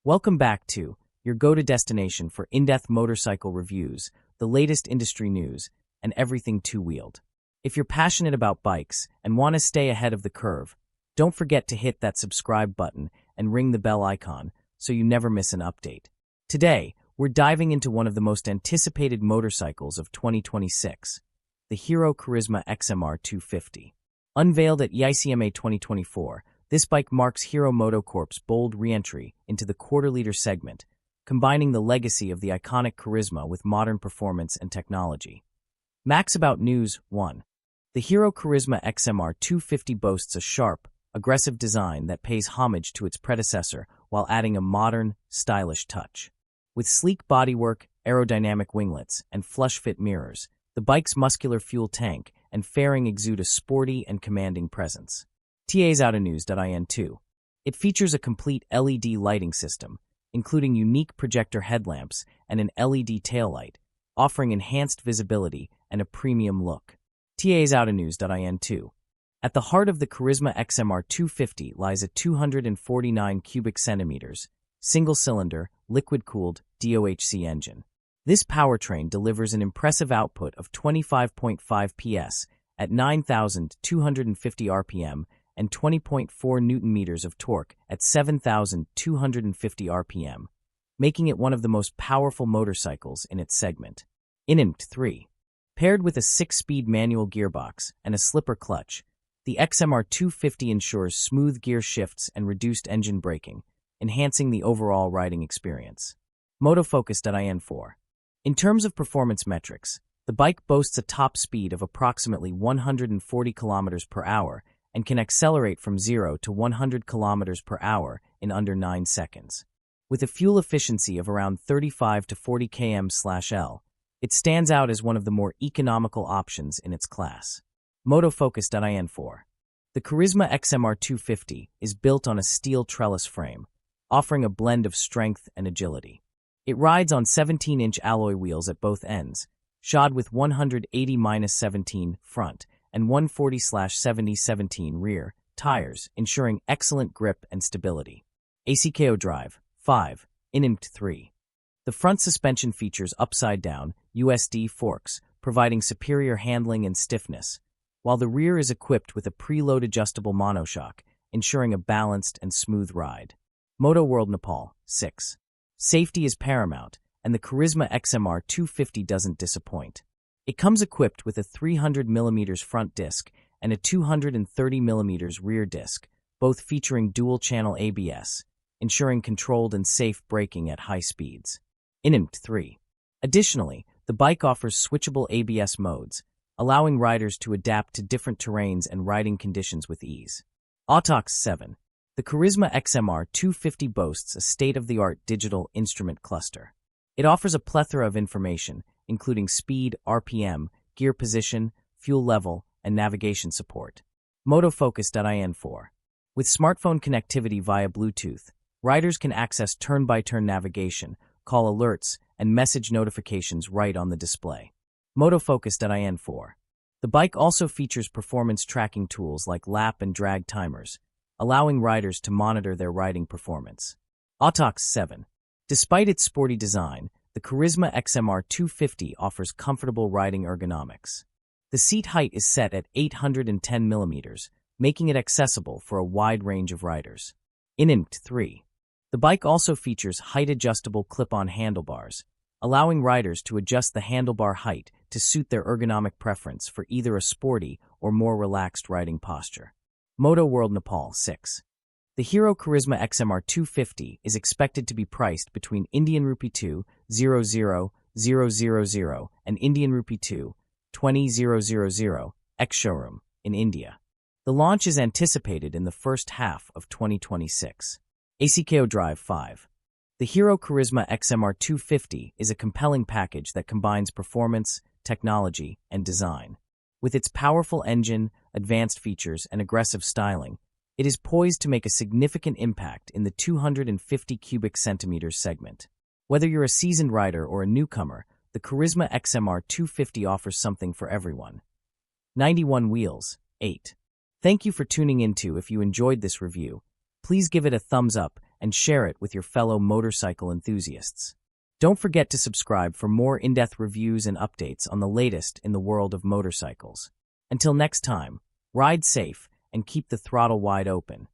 Welcome back to your go-to destination for in-depth motorcycle reviews, the latest industry news, and everything two-wheeled. If you're passionate about bikes and want to stay ahead of the curve, don't forget to hit that subscribe button and ring the bell icon so you never miss an update. Today, we're diving into one of the most anticipated motorcycles of 2026, the Hero Karizma XMR 250. Unveiled at EICMA 2024, this bike marks Hero MotoCorp's bold re-entry into the quarter-liter segment, combining the legacy of the iconic Karizma with modern performance and technology. Max About News 1. The Hero Karizma XMR 250 boasts a sharp, aggressive design that pays homage to its predecessor while adding a modern, stylish touch. With sleek bodywork, aerodynamic winglets, and flush-fit mirrors, the bike's muscular fuel tank and fairing exude a sporty and commanding presence. TASOutanews.in 2. It features a complete LED lighting system, including unique projector headlamps and an LED taillight, offering enhanced visibility and a premium look. TASOutanews.in 2. At the heart of the Karizma XMR 250 lies a 249 cubic centimeters, single-cylinder, liquid-cooled DOHC engine. This powertrain delivers an impressive output of 25.5 PS at 9,250 RPM and 20.4 Newton-meters of torque at 7,250 RPM, making it one of the most powerful motorcycles in its segment. INIMT 3. Paired with a 6-speed manual gearbox and a slipper clutch, the XMR 250 ensures smooth gear shifts and reduced engine braking, enhancing the overall riding experience. Motofocus.in 4. In terms of performance metrics, the bike boasts a top speed of approximately 140 km per hour and can accelerate from 0 to 100 km per hour in under 9 seconds. With a fuel efficiency of around 35 to 40 km/L, it stands out as one of the more economical options in its class. Motofocus.in 4. The Karizma XMR 250 is built on a steel trellis frame, offering a blend of strength and agility. It rides on 17-inch alloy wheels at both ends, shod with 180-17 front and 140/70-17 rear tires, ensuring excellent grip and stability. ACKO Drive 5. INIMT 3. The front suspension features upside-down USD forks, providing superior handling and stiffness, while the rear is equipped with a preload adjustable monoshock, ensuring a balanced and smooth ride. Moto World Nepal 6. Safety is paramount, and the Karizma XMR 250 doesn't disappoint. It comes equipped with a 300mm front disc and a 230mm rear disc, both featuring dual-channel ABS, ensuring controlled and safe braking at high speeds. INIMT 3. Additionally, the bike offers switchable ABS modes, allowing riders to adapt to different terrains and riding conditions with ease. Autox 7. The Karizma XMR 250 boasts a state-of-the-art digital instrument cluster. It offers a plethora of information, including speed, RPM, gear position, fuel level, and navigation support. Motofocus.in 4. With smartphone connectivity via Bluetooth, riders can access turn-by-turn navigation, call alerts, and message notifications right on the display. Motofocus.in 4. The bike also features performance tracking tools like lap and drag timers, allowing riders to monitor their riding performance. Autox 7. Despite its sporty design, the Karizma XMR 250 offers comfortable riding ergonomics. The seat height is set at 810mm, making it accessible for a wide range of riders. INIMT 3. The bike also features height-adjustable clip-on handlebars, allowing riders to adjust the handlebar height to suit their ergonomic preference for either a sporty or more relaxed riding posture. Moto World Nepal 6. The Hero Karizma XMR 250 is expected to be priced between Indian Rupee 2,000,000 and Indian Rupee 2,20,000 ex-showroom in India. The launch is anticipated in the first half of 2026. ACKO Drive 5. The Hero Karizma XMR 250 is a compelling package that combines performance, technology, and design. With its powerful engine, advanced features, and aggressive styling, it is poised to make a significant impact in the 250 cubic centimeters segment. Whether you're a seasoned rider or a newcomer, the Karizma XMR 250 offers something for everyone. 91 Wheels 8. Thank you for tuning into. If you enjoyed this review, please give it a thumbs up and share it with your fellow motorcycle enthusiasts. Don't forget to subscribe for more in-depth reviews and updates on the latest in the world of motorcycles. Until next time, ride safe and keep the throttle wide open.